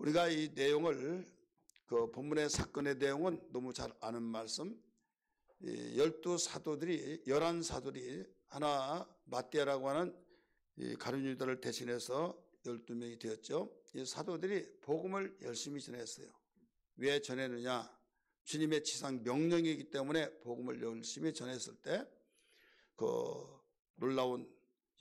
우리가 이 내용을 그 본문의 사건의 내용은 너무 잘 아는 말씀. 12사도들이 11사도들이 하나 마띠아라고 하는 이 가룟 유다를 대신해서 12명이 되었죠. 이 사도들이 복음을 열심히 전했어요. 왜 전했느냐? 주님의 지상 명령이기 때문에 복음을 열심히 전했을 때 그 놀라운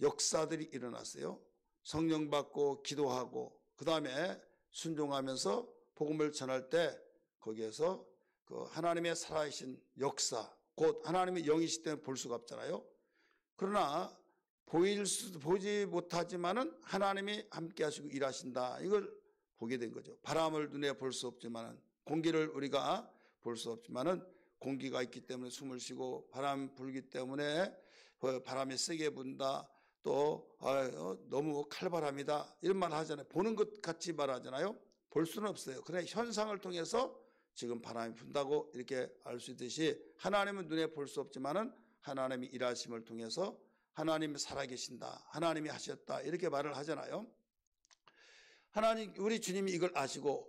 역사들이 일어났어요. 성령 받고 기도하고 그 다음에 순종하면서 복음을 전할 때 거기에서 그 하나님의 살아계신 역사, 곧 하나님의 영이시기 때문에 볼 수가 없잖아요. 그러나 보지 못하지만은 하나님이 함께 하시고 일하신다. 이걸 보게 된 거죠. 바람을 눈에 볼 수 없지만은, 공기를 우리가 볼 수 없지만은 공기가 있기 때문에 숨을 쉬고, 바람 불기 때문에 바람이 세게 분다. 또 너무 칼바람이다 이런 말 하잖아요. 보는 것 같이 말하잖아요. 볼 수는 없어요. 그러나 현상을 통해서 지금 바람이 분다고 이렇게 알 수 있듯이, 하나님은 눈에 볼 수 없지만은 하나님이 일하심을 통해서 하나님이 살아계신다, 하나님이 하셨다, 이렇게 말을 하잖아요. 하나님, 우리 주님이 이걸 아시고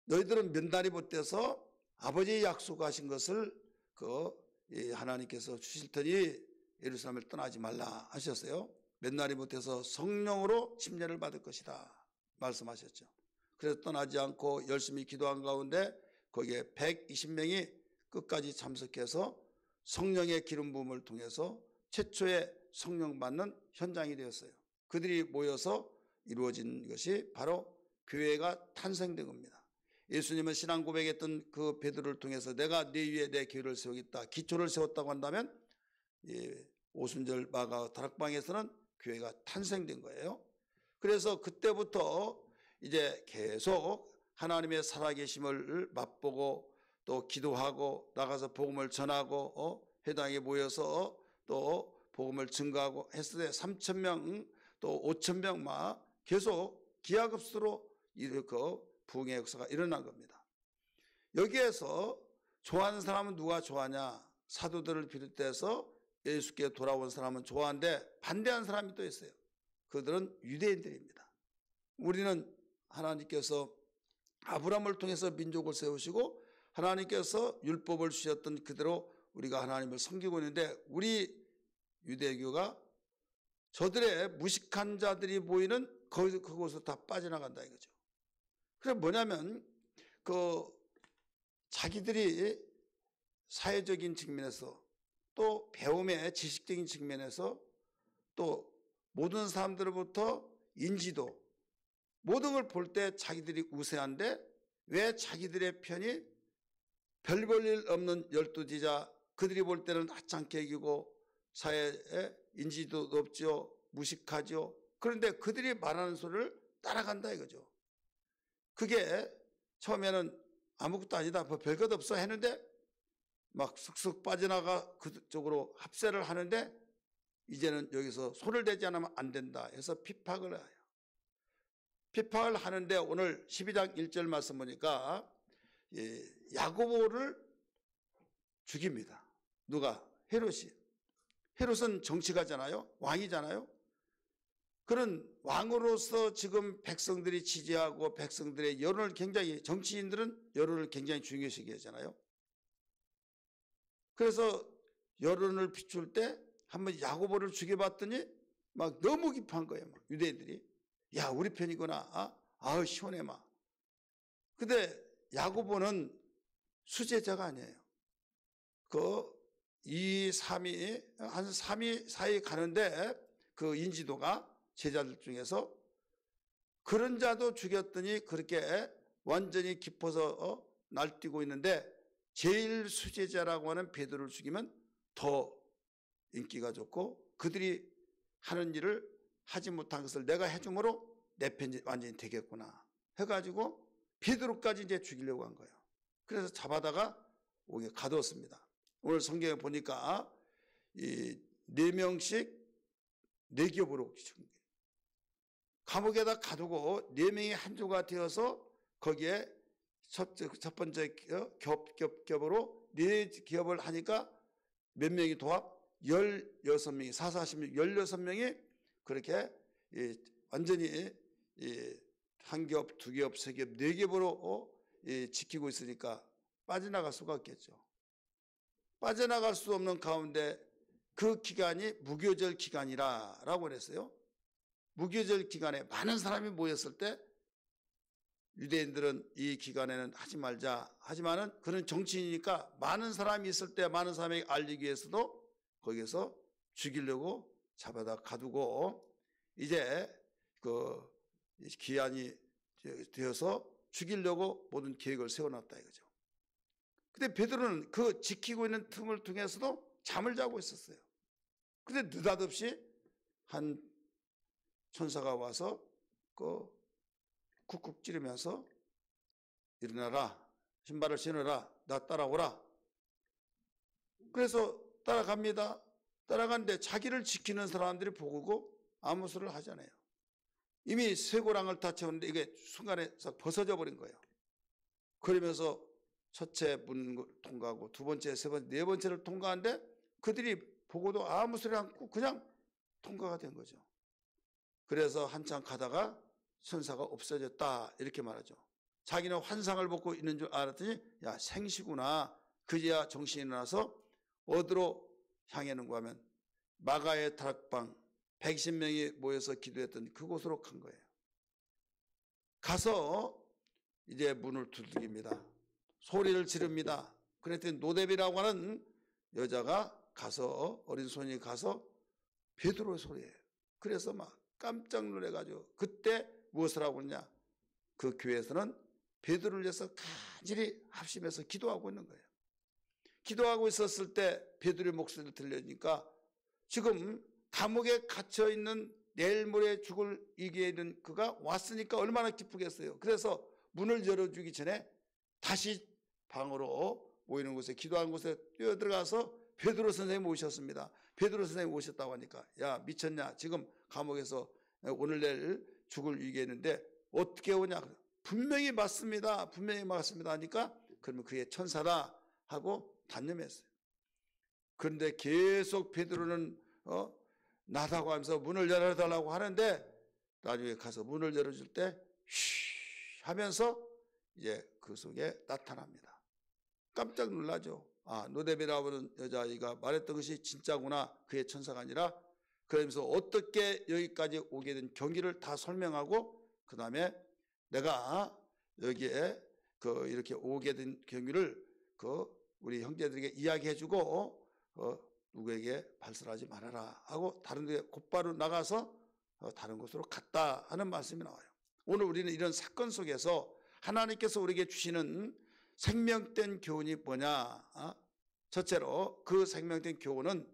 너희들은 면다리 못돼서 아버지의 약속하신 것을 하나님께서 주실 테니 예루살렘을 떠나지 말라 하셨어요. 면다리 못해서 성령으로 침례를 받을 것이다 말씀하셨죠. 그래서 떠나지 않고 열심히 기도한 가운데 거기에 120명이 끝까지 참석해서 성령의 기름 부음을 통해서 최초의 성령 받는 현장이 되었어요. 그들이 모여서 이루어진 것이 바로 교회가 탄생된 겁니다. 예수님은 신앙 고백했던 그 베드로를 통해서 내가 네 위에 내 교회를 세우겠다, 기초를 세웠다고 한다면 오순절 마가 다락방에서는 교회가 탄생된 거예요. 그래서 그때부터 이제 계속 하나님의 살아계심을 맛보고 또 기도하고 나가서 복음을 전하고 회당에 모여서 또 복음을 증거하고 했을 때 3,000명 또 5,000명 막 계속 기하급수로 부흥의 역사가 일어난 겁니다. 여기에서 좋아하는 사람은 누가 좋아하냐? 사도들을 비롯해서 예수께 돌아온 사람은 좋아하는데 반대하는 사람이 또 있어요. 그들은 유대인들입니다. 우리는 하나님께서 아브라함을 통해서 민족을 세우시고 하나님께서 율법을 주셨던 그대로 우리가 하나님을 섬기고 있는데, 우리 유대교가 저들의 무식한 자들이 보이는 그곳으로 다 빠져나간다 이거죠. 그게 뭐냐면 자기들이 사회적인 측면에서 또 배움의 지식적인 측면에서 또 모든 사람들로부터 인지도 모든 걸 볼 때 자기들이 우세한데, 왜 자기들의 편이 별 볼 일 없는 12지자 그들이 볼 때는 하찮게 여기고 사회에 인지도도 없죠, 무식하죠. 그런데 그들이 말하는 소리를 따라간다 이거죠. 그게 처음에는 아무것도 아니다, 별것 없어 했는데 막 쑥쑥 빠져나가 그쪽으로 합세를 하는데, 이제는 여기서 손을 대지 않으면 안 된다 해서 핍박을 해요. 핍박을 하는데 오늘 12장 1절 말씀 보니까 야고보를 죽입니다. 누가? 헤롯이. 헤롯은 정치가잖아요. 왕이잖아요. 그런 왕으로서 지금 백성들이 지지하고 백성들의 여론을 굉장히, 정치인들은 여론을 굉장히 중요시 여기잖아요. 그래서 여론을 비출 때 한번 야고보를 죽여봤더니 막 너무 기뻐한 거예요. 막 유대인들이. 야, 우리 편이구나. 아우, 시원해 막. 근데 야고보는 수제자가 아니에요. 한 3위 사이 가는데 그 인지도가 제자들 중에서 그런 자도 죽였더니 그렇게 완전히 깊어서 날뛰고 있는데, 제일 수제자라고 하는 베드로를 죽이면 더 인기가 좋고 그들이 하는 일을 하지 못한 것을 내가 해줌으로 내 편이 완전히 되겠구나 해가지고 베드로까지 이제 죽이려고 한 거예요. 그래서 잡아다가 가두었습니다. 오늘 성경에 보니까 이 4명씩 4겹으로 감옥에다 가두고 4명이 한 조가 되어서 거기에 첫 번째 겹으로 4겹을 하니까 몇 명이 도합? 16명이, 4, 46, 16명이 그렇게 완전히 한 겹, 두 겹, 세 겹, 네 겹으로 지키고 있으니까 빠져나갈 수가 없겠죠. 빠져나갈 수 없는 가운데 그 기간이 무교절 기간이라고 그랬어요. 무교절 기간에 많은 사람이 모였을 때 유대인들은 이 기간에는 하지 말자 하지만은 그는 정치인이니까 많은 사람이 있을 때 많은 사람에게 알리기 위해서도 거기에서 죽이려고 잡아다 가두고 이제 그 기한이 되어서 죽이려고 모든 계획을 세워놨다 이거죠. 근데 베드로는 그 지키고 있는 틈을 통해서도 잠을 자고 있었어요. 근데 느닷없이 한 천사가 와서 그 쿡쿡 찌르면서 일어나라, 신발을 신어라, 나 따라오라. 그래서 따라갑니다. 따라가는데 자기를 지키는 사람들이 보고 아무 소리를 하잖아요. 이미 쇠고랑을 다 채웠는데 이게 순간에 싹 벗어져 버린 거예요. 그러면서 첫째 문을 통과하고 두 번째, 세 번째, 네 번째를 통과하는데 그들이 보고도 아무 소리 않고 그냥 통과가 된 거죠. 그래서 한참 가다가 천사가 없어졌다 이렇게 말하죠. 자기는 환상을 보고 있는 줄 알았더니 야 생시구나. 그제야 정신이 나서 어디로 향했는가 하면 마가의 다락방 120명이 모여서 기도했던 그곳으로 간 거예요. 가서 이제 문을 두들깁니다. 소리를 지릅니다. 그랬더니 노데비라고 하는 여자가 가서 어린 소년이 가서 베드로의 소리예요. 그래서 막 깜짝 놀래가지고 그때 무엇을 하고 있냐? 그 교회에서는 베드로를 위해서 간절히 합심해서 기도하고 있는 거예요. 기도하고 있었을 때 베드로의 목소리를 들려주니까 지금 감옥에 갇혀 있는 내일 모레 죽을 이기에 있는 그가 왔으니까 얼마나 기쁘겠어요. 그래서 문을 열어주기 전에 다시 방으로 모이는 곳에 기도하는 곳에 뛰어들어가서 베드로 선생님 오셨습니다. 베드로 선생님 오셨다고 하니까 야 미쳤냐? 지금 감옥에서 오늘 내일 죽을 위기에 있는데 어떻게 오냐? 분명히 맞습니다. 분명히 맞습니다 하니까 그러면 그의 천사다 하고 단념했어요. 그런데 계속 베드로는 나다고 하면서 문을 열어달라고 하는데 나중에 가서 문을 열어줄 때 쉬 하면서 이제 그 속에 나타납니다. 깜짝 놀라죠. 아, 노데비라고 하는 여자아이가 말했던 것이 진짜구나. 그의 천사가 아니라 그러면서 어떻게 여기까지 오게 된 경위를 다 설명하고 그 다음에 내가 여기에 이렇게 오게 된 경위를 우리 형제들에게 이야기해주고 누구에게 발설하지 말아라 하고 다른 데 곧바로 나가서 다른 곳으로 갔다 하는 말씀이 나와요. 오늘 우리는 이런 사건 속에서 하나님께서 우리에게 주시는 생명된 교훈이 뭐냐? 첫째로 그 생명된 교훈은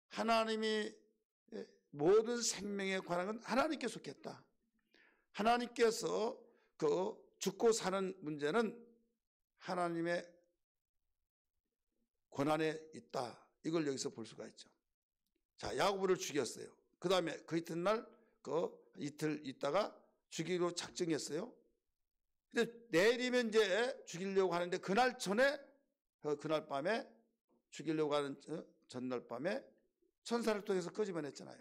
하나님이 모든 생명에 관한 건 하나님께 속했다. 하나님께서 죽고 사는 문제는 하나님의 권한에 있다. 이걸 여기서 볼 수가 있죠. 자, 야고보를 죽였어요. 그 다음에 그 이튿날 이틀 있다가 죽이기로 작정했어요. 근데 내일이면 이제 죽이려고 하는데 그날 전에 그날 밤에 죽이려고 하는 전날 밤에 천사를 통해서 끄집어냈잖아요.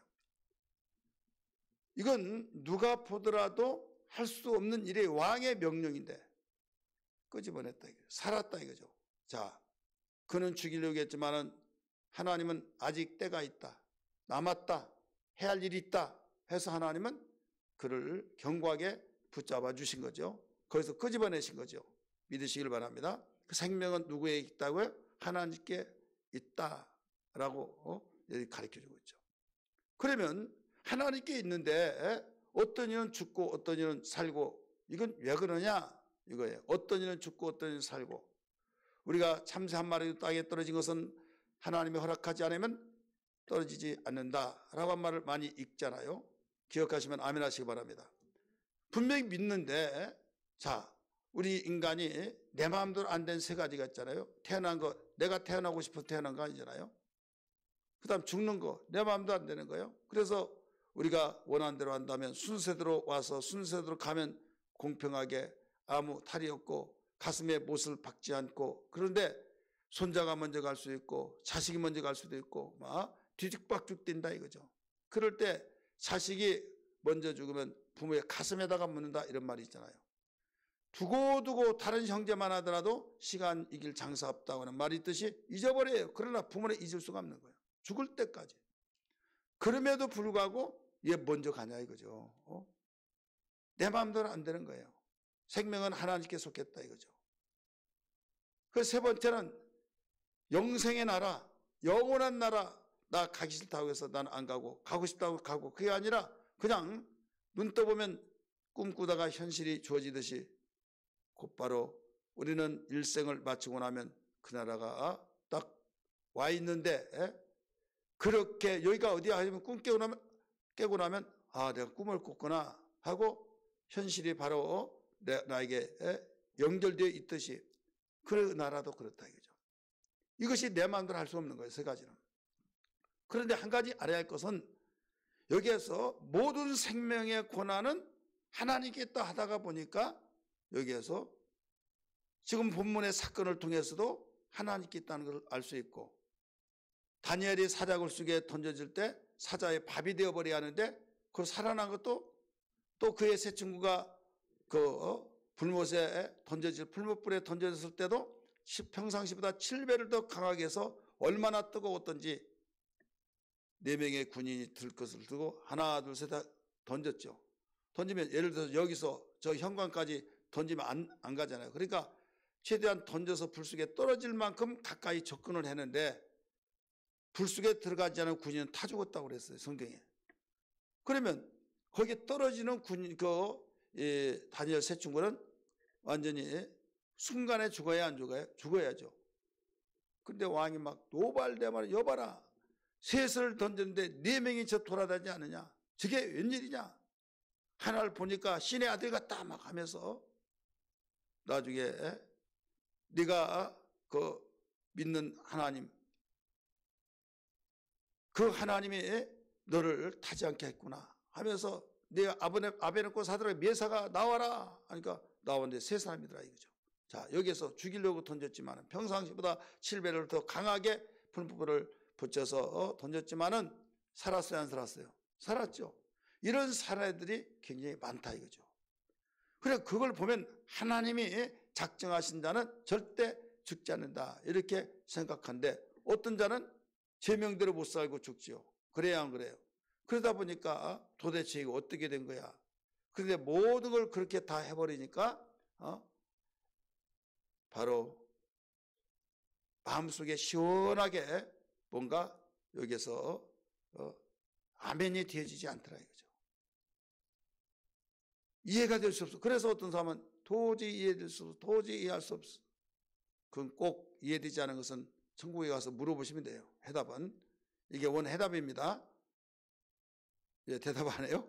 이건 누가 보더라도 할 수 없는 일이 왕의 명령인데 끄집어냈다. 살았다 이거죠. 자, 그는 죽이려고 했지만은 하나님은 아직 때가 있다. 남았다. 해야 할 일이 있다. 해서 하나님은 그를 견고하게 붙잡아 주신 거죠. 거기서 끄집어내신 거죠. 믿으시길 바랍니다. 그 생명은 누구에게 있다고요? 하나님께 있다라고 여기 가르쳐주고 있죠. 그러면 하나님께 있는데 어떤 이는 죽고 어떤 이는 살고 이건 왜 그러냐 이거예요. 어떤 이는 죽고 어떤 이는 살고 우리가 참새 한 마리도 땅에 떨어진 것은 하나님이 허락하지 않으면 떨어지지 않는다라고 한 말을 많이 읽잖아요. 기억하시면 아멘 하시기 바랍니다. 분명히 믿는데 자 우리 인간이 내 마음대로 안 된 세 가지가 있잖아요. 태어난 거 내가 태어나고 싶어서 태어난 거 아니잖아요. 그 다음 죽는 거 내 마음도 안 되는 거예요. 그래서 우리가 원하는 대로 한다면 순서대로 와서 순서대로 가면 공평하게 아무 탈이 없고 가슴에 못을 박지 않고 그런데 손자가 먼저 갈 수 있고 자식이 먼저 갈 수도 있고 막 뒤죽박죽 뛴다 이거죠. 그럴 때 자식이 먼저 죽으면 부모의 가슴에다가 묻는다 이런 말이 있잖아요. 두고두고 다른 형제만 하더라도 시간 이길 장사 없다고 하는 말이 있듯이 잊어버려요. 그러나 부모는 잊을 수가 없는 거예요. 죽을 때까지. 그럼에도 불구하고 얘 먼저 가냐 이거죠. 내 마음대로 안 되는 거예요. 생명은 하나님께 속했다 이거죠. 그 세 번째는 영생의 나라, 영원한 나라, 나 가기 싫다고 해서 나는 안 가고, 가고 싶다고 가고, 그게 아니라 그냥 눈 떠보면 꿈꾸다가 현실이 주어지듯이 곧바로 우리는 일생을 마치고 나면 그 나라가 딱 와 있는데, 그렇게 여기가 어디야 하면 꿈 깨고 나면 아, 내가 꿈을 꿨구나 하고 현실이 바로 나에게 연결되어 있듯이 그 나라도 그렇다 이거죠. 이것이 내 마음대로 할 수 없는 거예요. 세 가지는. 그런데 한 가지 알아야 할 것은 여기에서 모든 생명의 고난은 하나님께 있다 하다가 보니까 여기에서 지금 본문의 사건을 통해서도 하나님께 있다는 걸 알 수 있고, 다니엘이 사자굴 속에 던져질 때 사자의 밥이 되어버려야 하는데 그걸 살아난 것도 또 그의 세 친구가 불못에 던져질 풀무불에 던져졌을 때도 평상시보다 7배를 더 강하게 해서 얼마나 뜨거웠던지 4명의 군인이 들 것을 두고 하나 둘 셋 던졌죠. 던지면 예를 들어서 여기서 저 현관까지 던지면 안 가잖아요. 그러니까 최대한 던져서 불 속에 떨어질 만큼 가까이 접근을 했는데 불 속에 들어가지 않은 군인은 타 죽었다고 그랬어요. 성경에. 그러면 거기에 떨어지는 군인, 다니엘 세 친구는 완전히 순간에 죽어야 안 죽어요? 죽어야죠. 근데 왕이 막 노발대발 여봐라. 셋을 던졌는데 4명이 저 돌아다니지 않느냐? 저게 웬일이냐? 하나를 보니까 신의 아들 같다 막 하면서 나중에 네가 그 믿는 하나님, 그 하나님이 너를 타지 않게 했구나 하면서 네 아베노코 사드락 메사가 나와라 하니까 나왔는데 세 사람이더라 이거죠. 자, 여기에서 죽이려고 던졌지만 평상시보다 7배를 더 강하게 풀무불을 붙여서 던졌지만은 살았어요, 안 살았어요? 살았죠. 이런 사례들이 굉장히 많다 이거죠. 그래, 그걸 보면 하나님이 작정하신 자는 절대 죽지 않는다 이렇게 생각하는데 어떤 자는 제명대로 못 살고 죽지요. 그래야 안 그래요? 그러다 보니까 도대체 이거 어떻게 된 거야? 그런데 모든 걸 그렇게 다 해버리니까 바로 마음속에 시원하게 뭔가 여기서 아멘이 되어지지 않더라 이거죠. 이해가 될 수 없어. 그래서 어떤 사람은 도저히 이해될 수 없어. 도저히 이해할 수 없어. 그건 꼭 이해되지 않은 것은 천국에 가서 물어보시면 돼요. 해답은. 이게 원 해답입니다. 예, 대답 안 해요?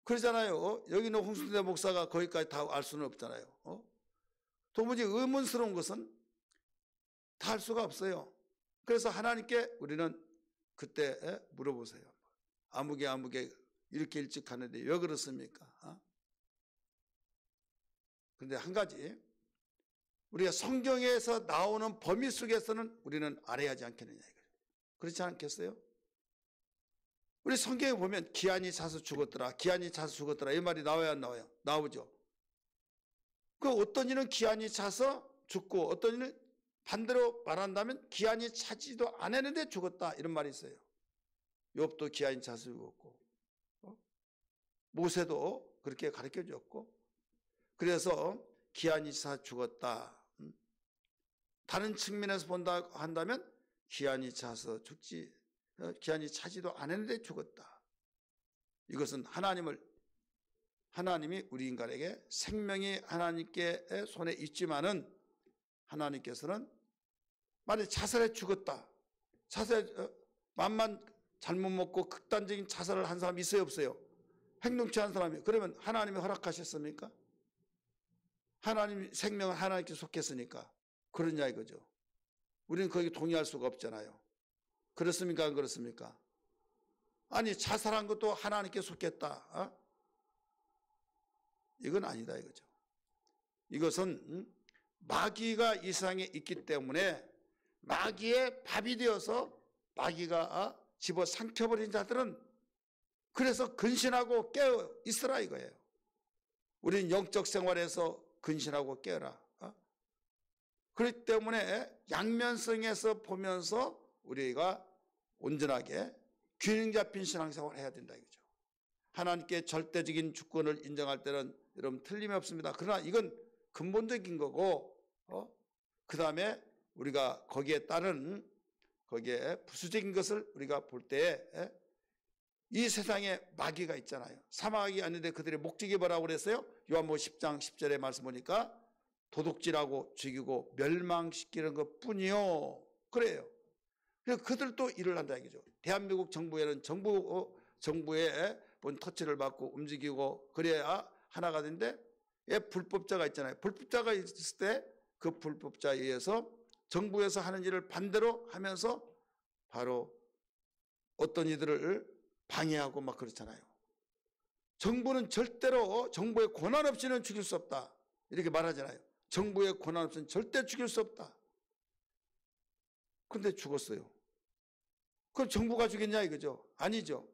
그러잖아요. 여기 있는 홍순대 목사가 거기까지 다 알 수는 없잖아요. 도무지 의문스러운 것은 다 알 수가 없어요. 그래서 하나님께 우리는 그때 물어보세요. 아무개 이렇게 일찍 하는데 왜 그렇습니까? 그런데 한 가지, 우리가 성경에서 나오는 범위 속에서는 우리는 알아야 하지 않겠느냐 이거예요. 그렇지 않겠어요? 우리 성경에 보면 기한이 차서 죽었더라, 기한이 차서 죽었더라 이 말이 나와야 안 나와요? 나오죠. 그 어떤 이는 기한이 차서 죽고 어떤 이는 반대로 말한다면 기한이 차지도 않았는데 죽었다 이런 말이 있어요. 욥도 기한이 차서 죽었고 모세도 그렇게 가르쳐 줬고, 그래서 기한이 차 죽었다. 다른 측면에서 본다 한다면 기한이 차서 죽지, 기한이 차지도 않았는데 죽었다. 이것은 하나님이 우리 인간에게 생명이 하나님께 손에 있지만은 하나님께서는 만약 자살해 죽었다, 맘만 잘못 먹고 극단적인 자살을 한 사람이 있어요, 없어요? 행동치 않은 사람이. 그러면 하나님이 허락하셨습니까? 하나님 생명은 하나님께 속했으니까 그러냐 이거죠. 우리는 거기 동의할 수가 없잖아요. 그렇습니까, 안 그렇습니까? 아니, 자살한 것도 하나님께 속했다. 이건 아니다 이거죠. 이것은 마귀가 이 세상에 있기 때문에 마귀의 밥이 되어서 마귀가 집어 삼켜버린 자들은 그래서 근신하고 깨어 있으라 이거예요. 우리는 영적 생활에서 근신하고 깨어라. 그렇기 때문에 양면성에서 보면서 우리가 온전하게 균형 잡힌 신앙생활을 해야 된다 이거죠. 하나님께 절대적인 주권을 인정할 때는 여러분 틀림이 없습니다. 그러나 이건 근본적인 거고, 그 다음에 우리가 거기에 따른 거기에 부수적인 것을 우리가 볼 때 이 세상에 마귀가 있잖아요. 사망하기 아닌데 그들의 목적이 뭐라고 그랬어요? 요한복음 10장 10절의 말씀 보니까 도둑질하고 죽이고 멸망시키는 것 뿐이요. 그래요. 그래서 그들도 일을 한다 이거죠. 대한민국 정부에는 정부의 본 터치를 받고 움직이고 그래야 하나가 되는데 불법자가 있잖아요. 불법자가 있을 때 그 불법자에 의해서 정부에서 하는 일을 반대로 하면서 바로 어떤 이들을 방해하고 막 그렇잖아요. 정부는 절대로 정부의 권한 없이는 죽일 수 없다. 이렇게 말하잖아요. 정부의 권한 없이는 절대 죽일 수 없다. 그런데 죽었어요. 그럼 정부가 죽였냐 이거죠? 아니죠.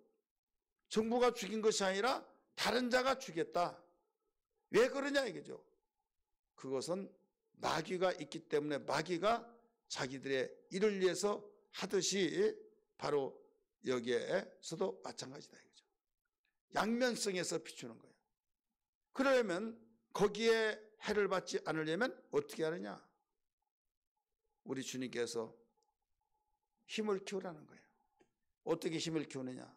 정부가 죽인 것이 아니라 다른 자가 죽였다. 왜 그러냐 이거죠. 그것은 마귀가 있기 때문에 마귀가 자기들의 일을 위해서 하듯이 바로 여기에서도 마찬가지다 이거죠. 양면성에서 비추는 거예요. 그러려면 거기에 해를 받지 않으려면 어떻게 하느냐? 우리 주님께서 힘을 키우라는 거예요. 어떻게 힘을 키우느냐?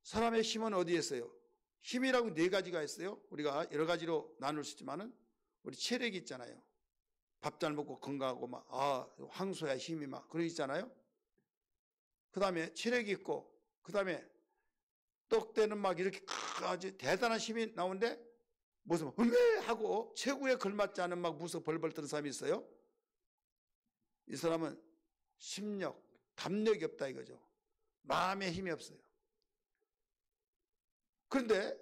사람의 힘은 어디에 있어요? 힘이라고 네 가지가 있어요. 우리가 여러 가지로 나눌 수 있지만은 우리 체력이 있잖아요. 밥 잘 먹고 건강하고 막 황소야 힘이 막 그러 있잖아요. 그 다음에 체력이 있고 그 다음에 떡대는 막 이렇게 아주 대단한 힘이 나오는데 무슨 하고 체구에 걸맞지 않은 막 무서 벌벌 떠는 사람이 있어요. 이 사람은 심력, 담력이 없다 이거죠. 마음에 힘이 없어요. 그런데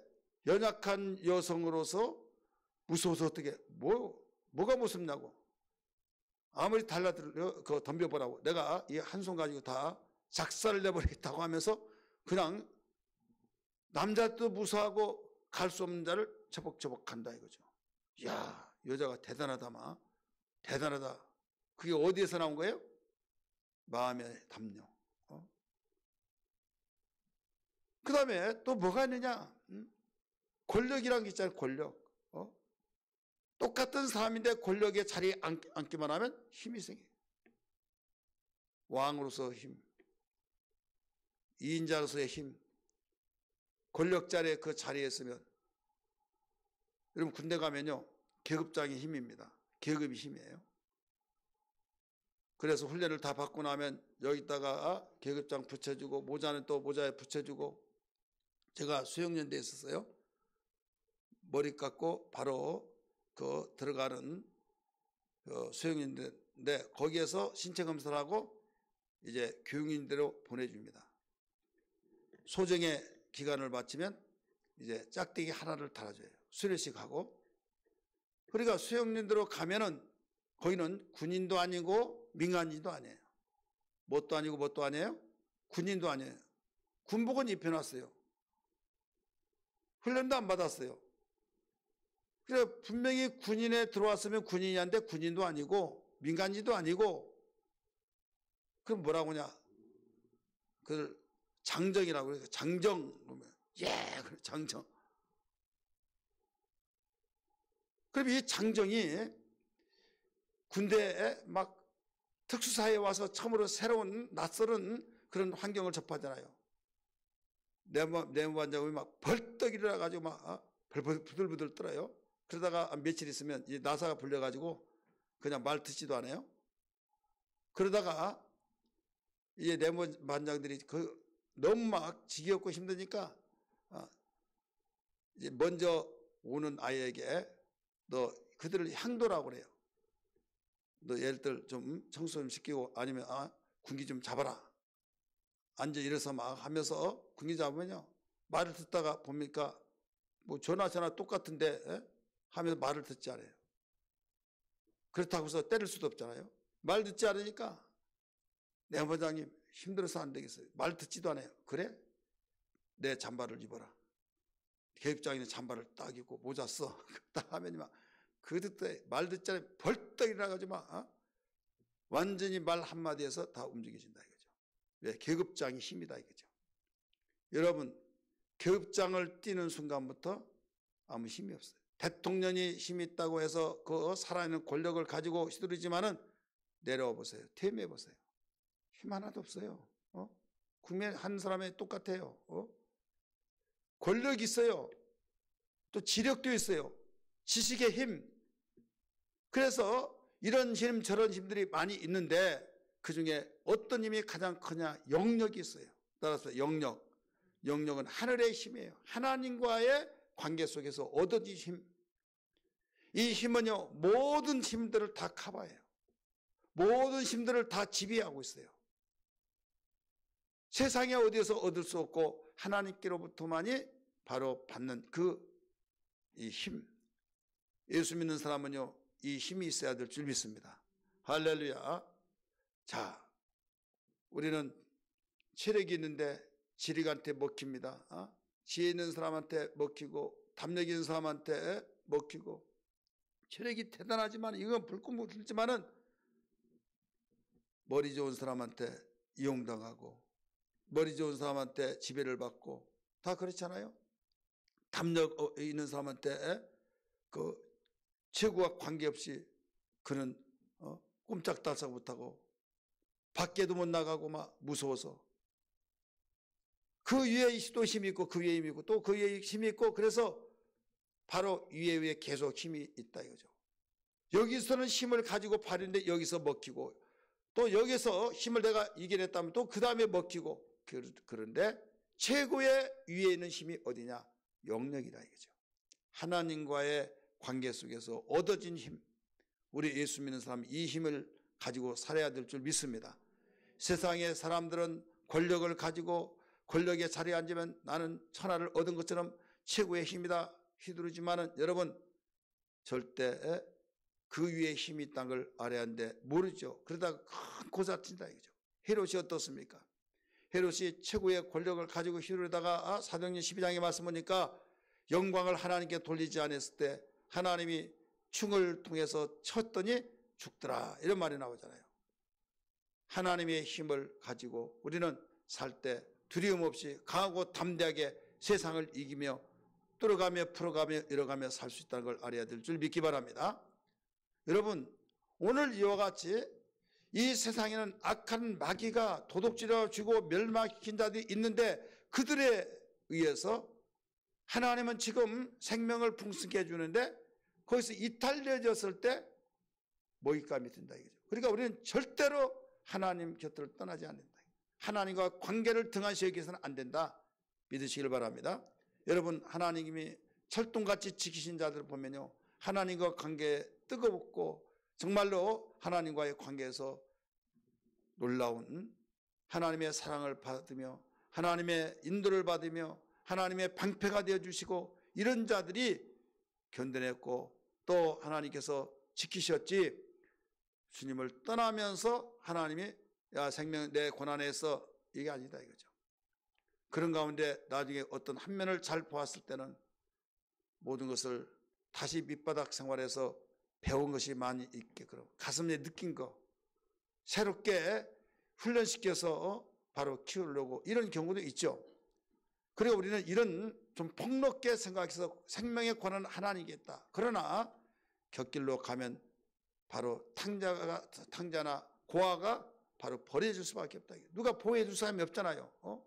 연약한 여성으로서 무서워서 어떻게 뭐가 무섭냐고. 아무리 달라들어 덤벼보라고 내가 이 한 손 가지고 다 작살을 내버리겠다고 하면서 그냥 남자도 무서워하고 갈 수 없는 자를 처벅처벅 한다 이거죠. 이야, 여자가 대단하다 마. 대단하다. 그게 어디에서 나온 거예요? 마음의 담력. 그 다음에 또 뭐가 있느냐? 권력이라는 게 있잖아요. 권력. 똑같은 사람인데 권력의 자리에 앉기만 하면 힘이 생겨요. 왕으로서 힘, 이인자로서의 힘, 권력자리의 그 자리에 있으면 여러분 군대 가면요 계급장의 힘입니다. 계급이 힘이에요. 그래서 훈련을 다 받고 나면 여기다가 계급장 붙여주고 모자는 또 모자에 붙여주고 제가 수영연대에 있었어요. 머리 깎고 바로 그 들어가는 그 수영연대인데 거기에서 신체 검사를 하고 이제 교육인대로 보내줍니다. 소정의 기간을 마치면 이제 짝대기 하나를 달아줘요. 수료식 하고. 그러니까 수영연대로 가면은 거기는 군인도 아니고 민간인도 아니에요. 뭣도 아니고 뭣도 아니에요? 군인도 아니에요. 군복은 입혀놨어요. 훈련도 안 받았어요. 그래 분명히 군인에 들어왔으면 군인이한데 군인도 아니고 민간인도 아니고 그럼 뭐라고 하냐? 그걸 장정이라고 그래요. 장정. 장정. 그럼 이 장정이 군대에 막 특수사에 와서 처음으로 새로운 낯설은 그런 환경을 접하잖아요. 내무반장이 막 벌떡 일어나가지고 막 부들부들 떨어요. 그러다가 며칠 있으면 이제 나사가 불려가지고 그냥 말 듣지도 않아요. 그러다가 이제 내무반장들이 너무 막 지겹고 힘드니까 이제 먼저 오는 아이에게 너 그들을 향도라고 그래요. 너 얘들 좀 청소 좀 시키고 아니면 군기 좀 잡아라. 앉아 일어서 막 하면서 군기 잡으면요 말을 듣다가 보니까 뭐 전화 똑같은데 하면서 말을 듣지 않아요. 그렇다고 해서 때릴 수도 없잖아요. 말 듣지 않으니까 내무반장님 힘들어서 안 되겠어요. 말 듣지도 않아요. 그래? 내 잠바를 입어라. 계급장인의 잠바를 딱 입고 모자 써. 딱 하면 막 그때 말 듣자니 벌떡 일어나가지고 막 완전히 말 한마디에서 다 움직여진다 이거죠. 왜? 계급장이 힘이다 이거죠. 여러분, 계급장을 띄는 순간부터 아무 힘이 없어요. 대통령이 힘이 있다고 해서 그 살아있는 권력을 가지고 휘두르지만은 내려와 보세요. 퇴임해 보세요. 힘 하나도 없어요. 국민 한 사람이 똑같아요. 권력이 있어요. 또 지력도 있어요. 지식의 힘. 그래서 이런 힘 저런 힘들이 많이 있는데 그중에 어떤 힘이 가장 크냐? 영력이 있어요. 따라서 영력. 영력은 하늘의 힘이에요. 하나님과의 관계 속에서 얻어진 힘. 이 힘은요, 모든 힘들을 다 커버해요. 모든 힘들을 다 지배하고 있어요. 세상에 어디에서 얻을 수 없고 하나님께로부터만이 바로 받는 이 힘. 예수 믿는 사람은요, 이 힘이 있어야 될 줄 믿습니다. 할렐루야. 자, 우리는 체력이 있는데 지리한테 먹힙니다. 지혜 있는 사람한테 먹히고 담력 있는 사람한테 먹히고 체력이 대단하지만 이건 불끈 들지만은 머리 좋은 사람한테 이용당하고 머리 좋은 사람한테 지배를 받고 다 그렇잖아요. 담력 있는 사람한테 최고와 관계없이 그는 꼼짝달싹 못하고 밖에도 못 나가고 막 무서워서 그 위에 또 힘이 있고 그 위에 힘이 있고 또 그 위에 힘이 있고 그래서 바로 위에 계속 힘이 있다 이거죠. 여기서는 힘을 가지고 발휘는데 여기서 먹히고 또 여기서 힘을 내가 이겨냈다면 또 그 다음에 먹히고 그런데 최고의 위에 있는 힘이 어디냐? 영력이다 이거죠. 하나님과의 관계 속에서 얻어진 힘. 우리 예수 믿는 사람 이 힘을 가지고 살아야 될 줄 믿습니다. 세상의 사람들은 권력을 가지고 권력에 자리에 앉으면 나는 천하를 얻은 것처럼 최고의 힘이다 휘두르지만은 여러분 절대 그 위에 힘이 있다는 걸 알아야 하는데 모르죠. 그러다가 큰 고사친다 이거죠. 헤롯이 어떻습니까? 헤롯이 최고의 권력을 가지고 휘두르다가 사도행전 12장에 말씀 보니까 영광을 하나님께 돌리지 않았을 때 하나님이 충을 통해서 쳤더니 죽더라 이런 말이 나오잖아요. 하나님의 힘을 가지고 우리는 살 때 두려움 없이 강하고 담대하게 세상을 이기며 뚫어가며 풀어가며 이뤄가며 살 수 있다는 걸 알아야 될 줄 믿기 바랍니다. 여러분 오늘 이와 같이 이 세상에는 악한 마귀가 도둑질하고 쥐고 멸망시킨 자들이 있는데 그들에 의해서 하나님은 지금 생명을 풍성케 해주는데 거기서 이탈되어졌을 때 먹잇감이 된다 이거죠. 그러니까 우리는 절대로 하나님 곁을 떠나지 않는다. 하나님과 관계를 등한시하기 위해서는 안 된다. 믿으시길 바랍니다. 여러분 하나님이 철동같이 지키신 자들을 보면요. 하나님과 관계에 뜨겁고 정말로 하나님과의 관계에서 놀라운 하나님의 사랑을 받으며 하나님의 인도를 받으며 하나님의 방패가 되어주시고 이런 자들이 견뎌냈고 또 하나님께서 지키셨지 주님을 떠나면서 하나님이 야 생명 내 고난에서 이게 아니다 이거죠. 그런 가운데 나중에 어떤 한 면을 잘 보았을 때는 모든 것을 다시 밑바닥 생활에서 배운 것이 많이 있게 그럼 가슴에 느낀 거 새롭게 훈련시켜서 바로 키우려고 이런 경우도 있죠. 그리고 우리는 이런 좀 폭넓게 생각해서 생명의 권한은 하나님이겠다. 그러나 곁길로 가면 바로 탕자나 고아가 바로 버려질 수밖에 없다. 누가 보호해 줄 사람이 없잖아요.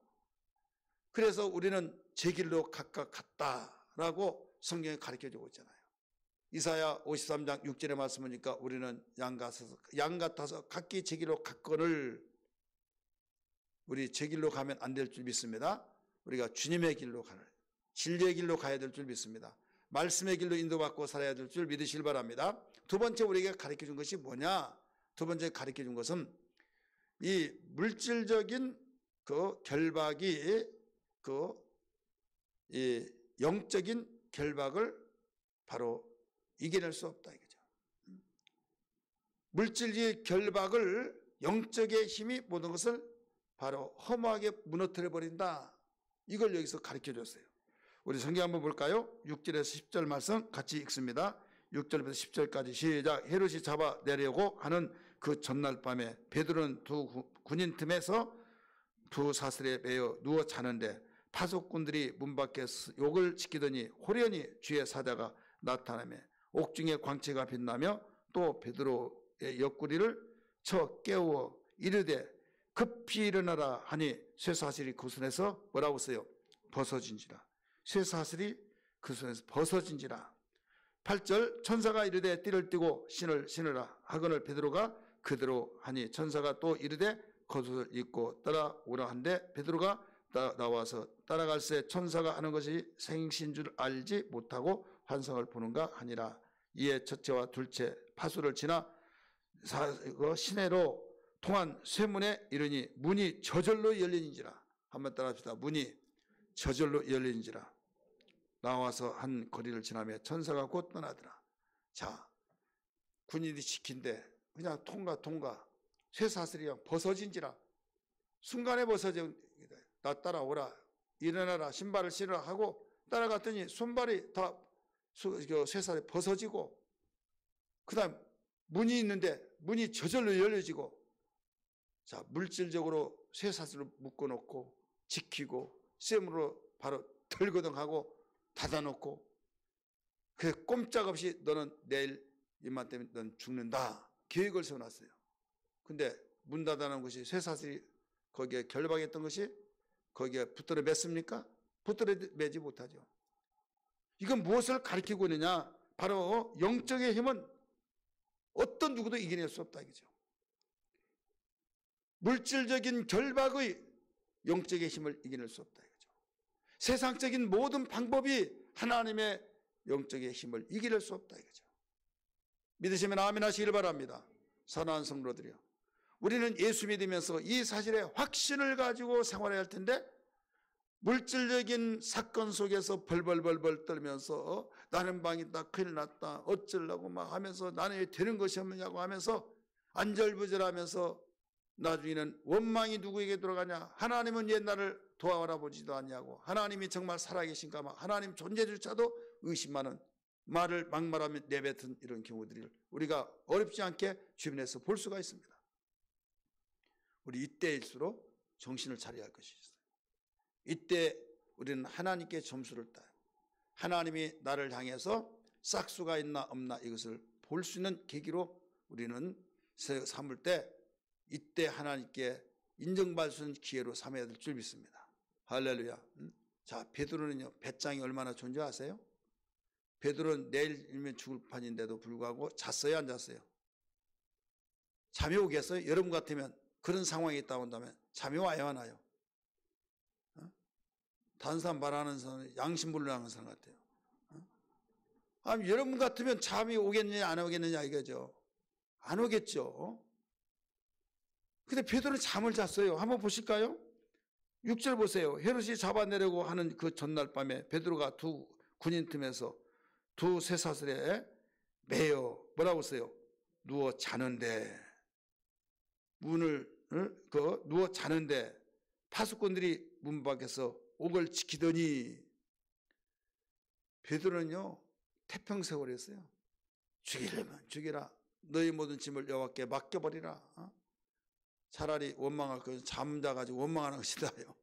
그래서 우리는 제 길로 각각 갔다라고 성경에 가르쳐주고 있잖아요. 이사야 53장 6절의 말씀 보니까 우리는 양 같아서 각기 제 길로 갔거늘 우리 제 길로 가면 안 될 줄 믿습니다. 우리가 주님의 길로 가는 진리의 길로 가야 될 줄 믿습니다. 말씀의 길로 인도받고 살아야 될 줄 믿으시길 바랍니다. 두 번째 우리에게 가르쳐준 것이 뭐냐? 두 번째 가르쳐준 것은 이 물질적인 결박이 이 영적인 결박을 바로 이겨낼 수 없다 이거죠. 물질의 결박을 영적의 힘이 모든 것을 바로 허무하게 무너뜨려 버린다. 이걸 여기서 가르쳐 줬어요. 우리 성경 한번 볼까요? 6절에서 10절 말씀 같이 읽습니다. 6절부터 10절까지 시작. 헤롯이 잡아내려고 하는 그 전날 밤에 베드로는 두 군인 틈에서 두 사슬에 매여 누워 자는데 파수꾼들이 문 밖에서 욕을 지키더니 호련히 주의 사자가 나타나며 옥중에 광채가 빛나며 또 베드로의 옆구리를 쳐 깨우어 이르되 급히 일어나라 하니 쇠사슬이 그 손에서 뭐라고 써요? 벗어진지라. 쇠사슬이 그 손에서 벗어진지라. 8절 천사가 이르되 띠를 띠고 신을 신으라 하거늘 베드로가 그대로 하니 천사가 또 이르되 겉옷을 입고 따라오라 한데 베드로가 나와서 따라갈새 천사가 하는 것이 생신 줄 알지 못하고 환상을 보는가 하니라. 이에 첫째와 둘째 파수를 지나 시내로 통한 쇠문에 이르니 문이 저절로 열리는지라. 한번 따라합시다. 문이 저절로 열리는지라. 나와서 한 거리를 지나며 천사가 곧 떠나더라. 자, 군인이 지킨데 그냥 통과 쇠사슬이 벗어진지라. 순간에 벗어진. 나 따라오라, 일어나라, 신발을 신으라 하고 따라갔더니 손발이 다 쇠사슬이 벗어지고 그 다음 문이 있는데 문이 저절로 열려지고, 자, 물질적으로 쇠사슬을 묶어놓고 지키고 쇠물로 바로 덜거덩하고 닫아놓고 그 꼼짝없이 너는 내일 이맘 때문에 넌 죽는다 계획을 세워놨어요. 근데 문 닫아놓은 것이 쇠사슬이 거기에 결박했던 것이 거기에 붙들어 맸습니까? 붙들어 매지 못하죠. 이건 무엇을 가리키고 있느냐? 바로 영적의 힘은 어떤 누구도 이겨낼 수 없다 이거죠. 물질적인 결박의 영적의 힘을 이겨낼 수 없다 이거죠. 세상적인 모든 방법이 하나님의 영적의 힘을 이겨낼 수 없다 이거죠. 믿으시면 아멘 하시길 바랍니다. 사랑하는 성도들이요, 우리는 예수 믿으면서 이 사실에 확신을 가지고 생활해야 할 텐데 물질적인 사건 속에서 벌벌벌 떨면서 나는 방이다, 큰일 났다, 어쩌려고 막 하면서 나는 왜 되는 것이 없느냐고 하면서 안절부절하면서 나중에는 원망이 누구에게 돌아가냐? 하나님은 옛날을 도와보지도 않냐고, 하나님이 정말 살아계신가 막 하나님 존재조차도 의심하는 말을 막말하며 내뱉은 이런 경우들을 우리가 어렵지 않게 주변에서 볼 수가 있습니다. 우리 이때일수록 정신을 차려야 할 것이 있어요. 이때 우리는 하나님께 점수를 따요. 하나님이 나를 향해서 싹수가 있나 없나 이것을 볼 수 있는 계기로 우리는 삼을 때 이때 하나님께 인정받을 수 있는 기회로 삼아야 될 줄 믿습니다. 할렐루야. 자, 베드로는요, 배짱이 얼마나 존재하세요? 베드로는 내일이면 죽을 판인데도 불구하고 잤어요, 안 잤어요? 잠이 오겠어요? 여러분 같으면 그런 상황이 있다고 한다면 잠이 와요, 안 와요? 다른 사람 말하는 사람은 양심불능한 사람 같아요. 여러분 같으면 잠이 오겠느냐 안 오겠느냐 이거죠. 안 오겠죠. 근데 베드로는 잠을 잤어요. 한번 보실까요? 6절 보세요. 헤롯이 잡아내려고 하는 그 전날 밤에 베드로가 두 군인 틈에서 두 쇠사슬에 매여 뭐라고 써요? 누워 자는데, 문을 누워 자는데 파수꾼들이 문 밖에서 옥을 지키더니, 베드로는요 태평색을 했어요. 죽이려면 죽이라, 너희 모든 짐을 여호와께 맡겨버리라. 차라리 원망할 것은 잠자가지고 원망하는 것이다요.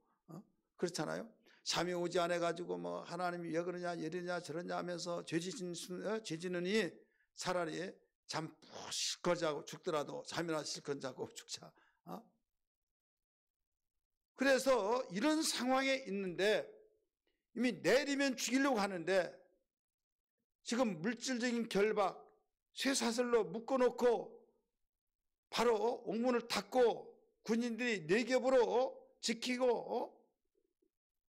그렇잖아요. 잠이 오지 않아가지고 뭐 하나님이 왜 그러냐 이러냐 저러냐 하면서 죄지느니 차라리 잠 실컷 자고 죽더라도 잠이나 실컷 자고 죽자. 그래서 이런 상황에 있는데 이미 내리면 죽이려고 하는데 지금 물질적인 결박, 쇠사슬로 묶어놓고 바로 옥문을 닫고 군인들이 네 겹으로 지키고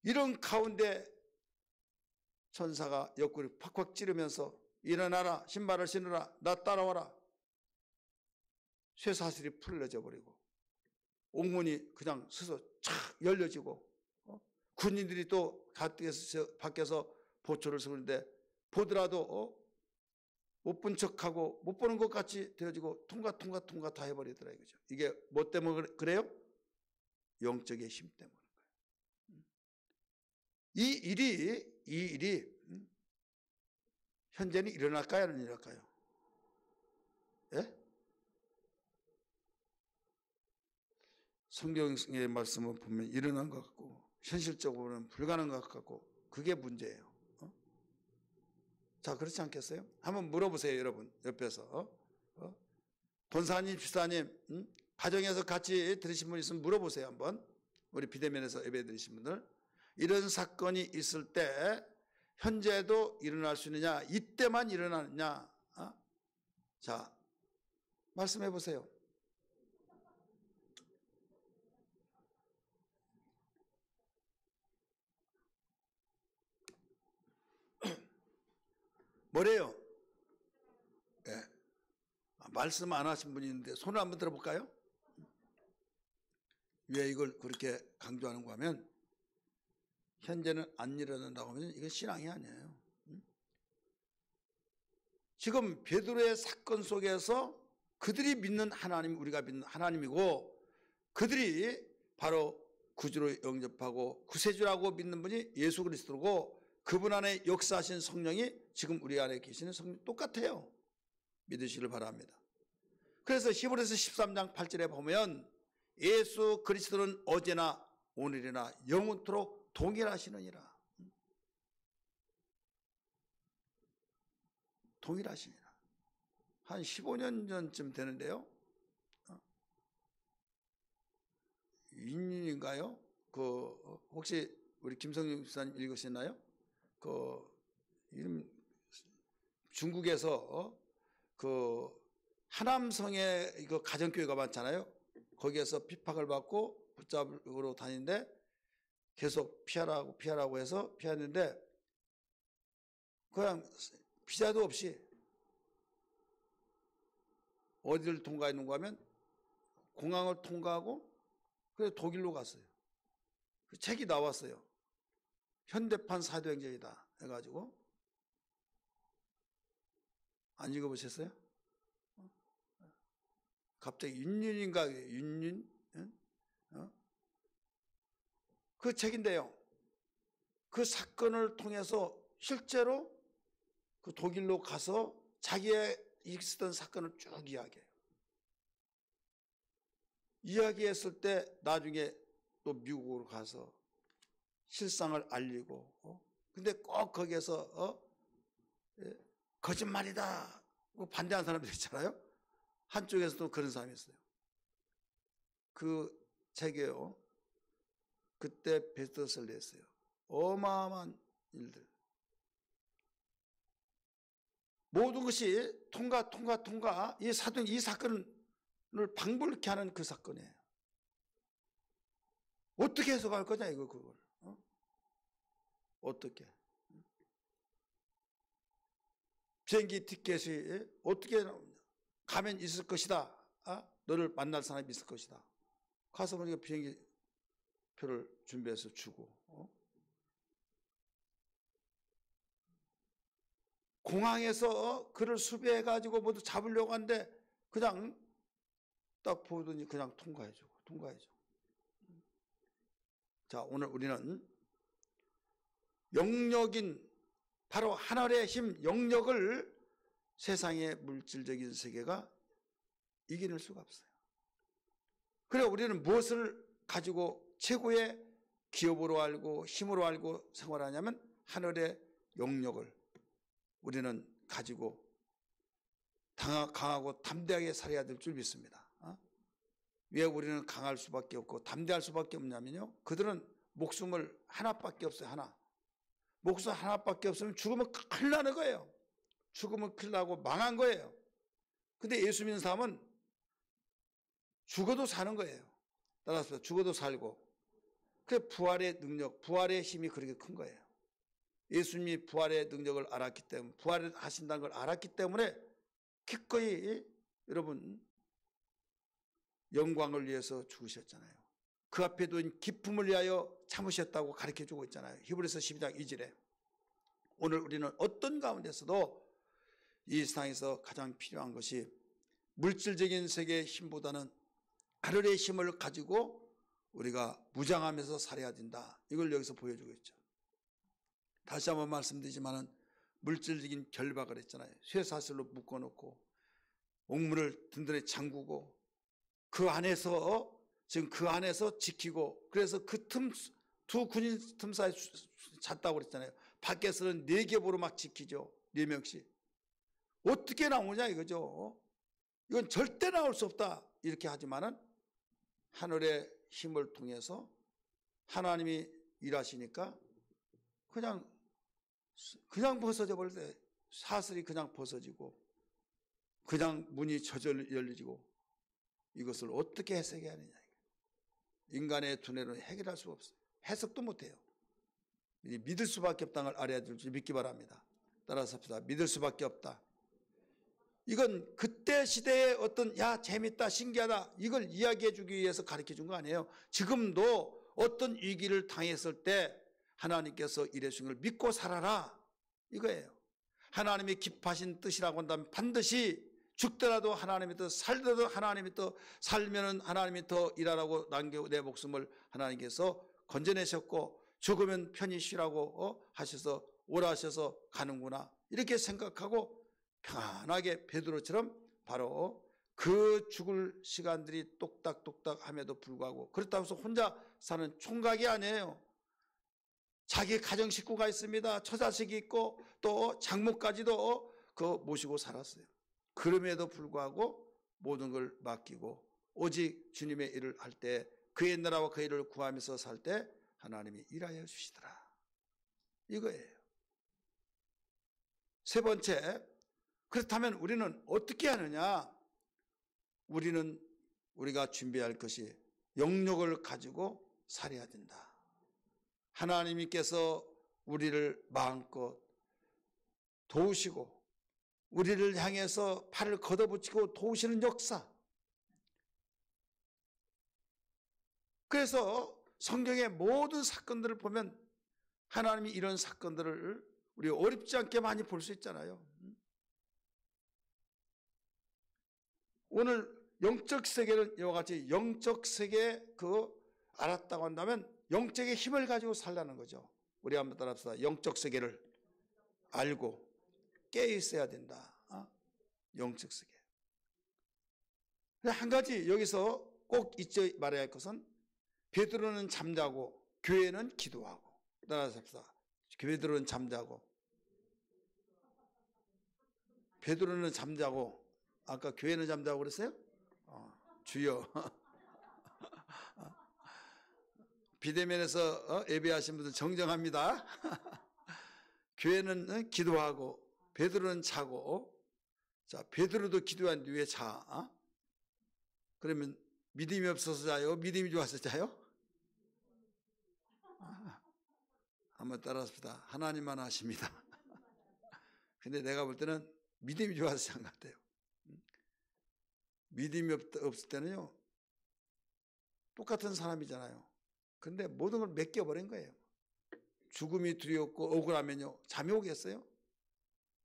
이런 가운데 천사가 옆구리 팍팍 찌르면서 일어나라, 신발을 신으라, 나 따라와라. 쇠사슬이 풀려져 버리고 옥문이 그냥 서서 착 열려지고 군인들이 또 밖에서 보초를 서는데 보더라도 못 본 척하고 못 보는 것 같이 되어지고 통과 다 해버리더라 이거죠. 이게 뭐 때문에 그래요? 영적의 힘 때문에. 이 일이 현재는 일어날까요? 안 일어날까요? 예? 성경의 말씀을 보면 일어난 것 같고 현실적으로는 불가능한 것 같고 그게 문제예요. 자, 그렇지 않겠어요? 한번 물어보세요, 여러분 옆에서. 본사님, 집사님, 가정에서 같이 들으신 분 있으면 물어보세요, 한번. 우리 비대면에서 예배 드리신 분들. 이런 사건이 있을 때 현재도 일어날 수 있느냐, 이때만 일어나느냐. 자, 말씀해 보세요. 뭐래요? 예. 말씀 안 하신 분이 있는데 손을 한번 들어볼까요? 왜 이걸 그렇게 강조하는가 하면 현재는 안 일어난다고 하면 이건 신앙이 아니에요. 지금 베드로의 사건 속에서 그들이 믿는 하나님, 우리가 믿는 하나님이고 그들이 바로 구주로 영접하고 구세주라고 믿는 분이 예수 그리스도고 그분 안에 역사하신 성령이 지금 우리 안에 계시는 성령 똑같아요. 믿으시길 바랍니다. 그래서 히브리서 13장 8절에 보면 예수 그리스도는 어제나 오늘이나 영원토록 동일하시느니라. 동일하시니라. 한 15년 전쯤 되는데요. 2년인가요? 혹시 우리 김성윤 집사님 읽으셨나요? 이름 중국에서 하남성에 이거 가정교회가 많잖아요. 거기에서 핍박을 받고 붙잡으러 다니는데 계속 피하라고 해서 피하는데 그냥 비자도 없이 어디를 통과했는가 하면 공항을 통과하고 그래서 독일로 갔어요. 그 책이 나왔어요. 현대판 사도행전이다 해가지고. 안 읽어보셨어요? 갑자기 윤윤인가 윤윤? 그 책인데요. 그 사건을 통해서 실제로 그 독일로 가서 자기의 있었던 사건을 쭉 이야기해요. 이야기했을 때 나중에 또 미국으로 가서 실상을 알리고 근데 꼭 거기에서 거짓말이다 반대하는 사람들 있잖아요. 한쪽에서도 그런 사람이 있어요. 그 책이에요. 그때 베스트셀러 했어요. 어마어마한 일들. 모든 것이 통과 이 사건을 방불케 하는 그 사건이에요. 어떻게 해석할 거냐 이거 그걸. 어떻게? 비행기 티켓이 어떻게 가면 있을 것이다. 너를 만날 사람이 있을 것이다. 가서 보니까 비행기 표를 준비해서 주고 공항에서 그를 수배해가지고 모두 잡으려고 하는데 그냥 딱 보더니 그냥 통과해주고. 자, 오늘 우리는 영역인 바로 하늘의 힘, 영역을 세상의 물질적인 세계가 이겨낼 수가 없어요. 그래 우리는 무엇을 가지고 최고의 기업으로 알고 힘으로 알고 생활하냐면 하늘의 영역을 우리는 가지고 강하고 담대하게 살아야 될 줄 믿습니다. 왜 우리는 강할 수밖에 없고 담대할 수밖에 없냐면요. 그들은 목숨을 하나밖에 없어요. 하나. 목숨 하나밖에 없으면 죽으면 큰일 나는 거예요. 죽으면 큰일 나고 망한 거예요. 근데 예수 믿는 사람은 죽어도 사는 거예요. 따라서 죽어도 살고. 그 부활의 능력, 부활의 힘이 그렇게 큰 거예요. 예수님이 부활의 능력을 알았기 때문에, 부활을 하신다는 걸 알았기 때문에 기꺼이 여러분 영광을 위해서 죽으셨잖아요. 그 앞에 둔 기쁨을 위하여 참으셨다고 가르쳐주고 있잖아요. 히브리서 12장 2절에. 오늘 우리는 어떤 가운데서도 이 세상에서 가장 필요한 것이 물질적인 세계의 힘보다는 하늘의 힘을 가지고 우리가 무장하면서 살아야 된다. 이걸 여기서 보여주고 있죠. 다시 한번 말씀드리지만은 물질적인 결박을 했잖아요. 쇠사슬로 묶어놓고 옥문을 든든히 잠그고 그 안에서 지금 그 안에서 지키고, 그래서 그 두 군인 틈 사이에 잤다고 그랬잖아요. 밖에서는 4겹으로 막 지키죠. 4명씩. 어떻게 나오냐 이거죠. 이건 절대 나올 수 없다 이렇게 하지만은 하늘의 힘을 통해서 하나님이 일하시니까 그냥 벗어져 버려요. 사슬이 그냥 벗어지고 그냥 문이 저절로 열리고, 이것을 어떻게 해석해야 하느냐. 인간의 두뇌로는 해결할 수가 없어요. 해석도 못해요. 믿을 수밖에 없다는 걸 알아야 될 줄 믿기 바랍니다. 따라서 합시다. 믿을 수밖에 없다. 이건 그때 시대의 어떤 재밌다 신기하다 이걸 이야기해 주기 위해서 가르쳐 준 거 아니에요. 지금도 어떤 위기를 당했을 때 하나님께서 일해주신 걸 믿고 살아라 이거예요. 하나님이 기뻐하신 뜻이라고 한다면 반드시 죽더라도 하나님이 더, 살더라도 하나님이 더, 살면은 하나님이 더 일하라고 남겨 내 목숨을 하나님께서 건져내셨고, 죽으면 편히 쉬라고 하셔서 오라 하셔서 가는구나 이렇게 생각하고 편안하게 베드로처럼 바로 그 죽을 시간들이 똑딱똑딱 함에도 불구하고, 그렇다고 해서 혼자 사는 총각이 아니에요. 자기 가정 식구가 있습니다. 처자식이 있고 또 장모까지도 모시고 살았어요. 그럼에도 불구하고 모든 걸 맡기고 오직 주님의 일을 할 때, 그의 나라와 그의 일을 구하면서 살 때 하나님이 일하여 주시더라 이거예요. 세 번째, 그렇다면 우리는 어떻게 하느냐? 우리가 준비할 것이 영역을 가지고 살아야 된다. 하나님께서 우리를 마음껏 도우시고 우리를 향해서 팔을 걷어붙이고 도우시는 역사. 그래서 성경의 모든 사건들을 보면 하나님이 이런 사건들을 우리 어렵지 않게 많이 볼 수 있잖아요. 오늘 영적 세계는 이와 같이 영적 세계 알았다고 한다면 영적의 힘을 가지고 살라는 거죠. 우리 한번 따라합시다. 영적 세계를 알고 깨어 있어야 된다. 영적 세계. 한 가지 여기서 꼭 잊지 말아야 할 것은 베드로는 잠자고 교회는 기도하고. 따라서 합시다. 베드로는 잠자고, 베드로는 잠자고, 아까 교회는 잠자고 그랬어요? 주여. 비대면에서 예배하신 분들 정정합니다. 교회는 기도하고 베드로는 자고. 자, 베드로도 기도하는데 왜 자? 그러면 믿음이 없어서 자요? 믿음이 좋아서 자요? 한번 따라합시다. 하나님만 하십니다. 근데 내가 볼 때는 믿음이 좋아서 잔 것 같아요. 믿음이 없을 때는요, 똑같은 사람이잖아요. 근데 모든 걸 맡겨버린 거예요. 죽음이 두렵고 억울하면요, 잠이 오겠어요?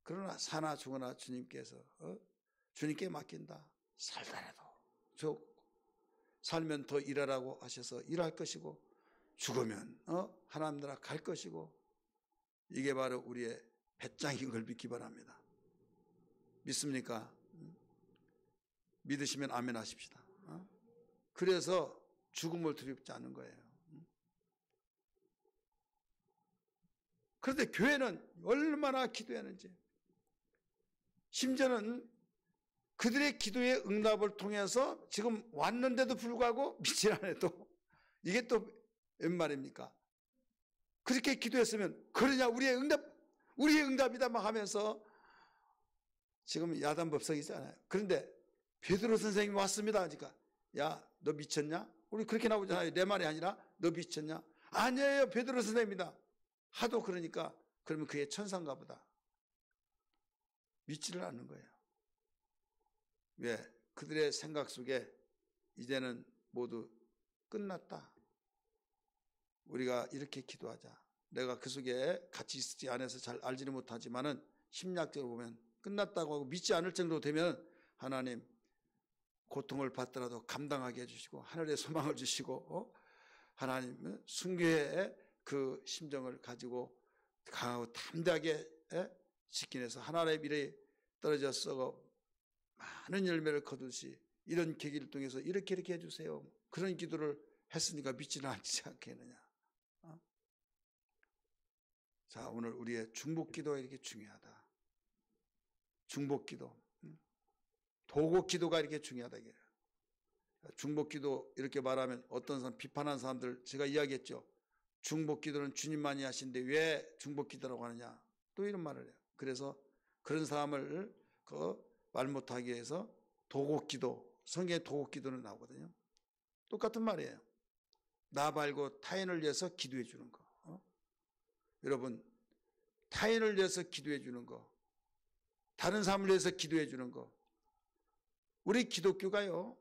그러나 사나 죽으나 주님께서 주님께 맡긴다. 살더라도 살면 더 일하라고 하셔서 일할 것이고, 죽으면 하나님 나라 갈 것이고, 이게 바로 우리의 배짱인 걸 믿기 바랍니다. 믿습니까? 믿으시면 아멘 하십시다. 그래서 죽음을 두렵지 않은 거예요. 그런데 교회는 얼마나 기도하는지, 심지어는 그들의 기도의 응답을 통해서 지금 왔는데도 불구하고 믿지 않아도, 이게 또 웬 말입니까? 그렇게 기도했으면 그러냐 우리의 응답이다 막 하면서 지금 야단법석이잖아요. 그런데 베드로 선생님이 왔습니다 하니까, 야, 너 미쳤냐? 우리 그렇게 나오잖아요. 내 말이 아니라 너 미쳤냐? 아니에요, 베드로 선생님이다 하도 그러니까, 그러면 그의 천사인가 보다. 믿지를 않는 거예요. 왜? 그들의 생각 속에 이제는 모두 끝났다. 우리가 이렇게 기도하자. 내가 그 속에 같이 있지 않아서 잘 알지는 못하지만은 심리학적으로 보면 끝났다고 하고 믿지 않을 정도 되면 하나님 고통을 받더라도 감당하게 해주시고 하늘의 소망을 주시고 하나님은 순교의 그 심정을 가지고 강하고 담대하게 지키면서 하나님의 미래에 떨어져서 많은 열매를 거두시 이런 계기를 통해서 이렇게 해주세요. 그런 기도를 했으니까 믿지는 않지 않겠느냐. 자, 오늘 우리의 중보기도가 이렇게 중요하다. 중보기도, 도곡기도가 이렇게 중요하다. 중보기도 이렇게 말하면 어떤 사람 비판하는 사람들 제가 이야기했죠. 중보기도는 주님만이 하신데 왜 중보기도라고 하느냐. 또 이런 말을 해요. 그래서 그런 사람을 말 못하게 해서 도곡기도, 성경에 도곡기도는 나오거든요. 똑같은 말이에요. 나 말고 타인을 위해서 기도해 주는 거. 여러분, 타인을 위해서 기도해 주는 거, 다른 사람을 위해서 기도해 주는 거. 우리 기독교가요,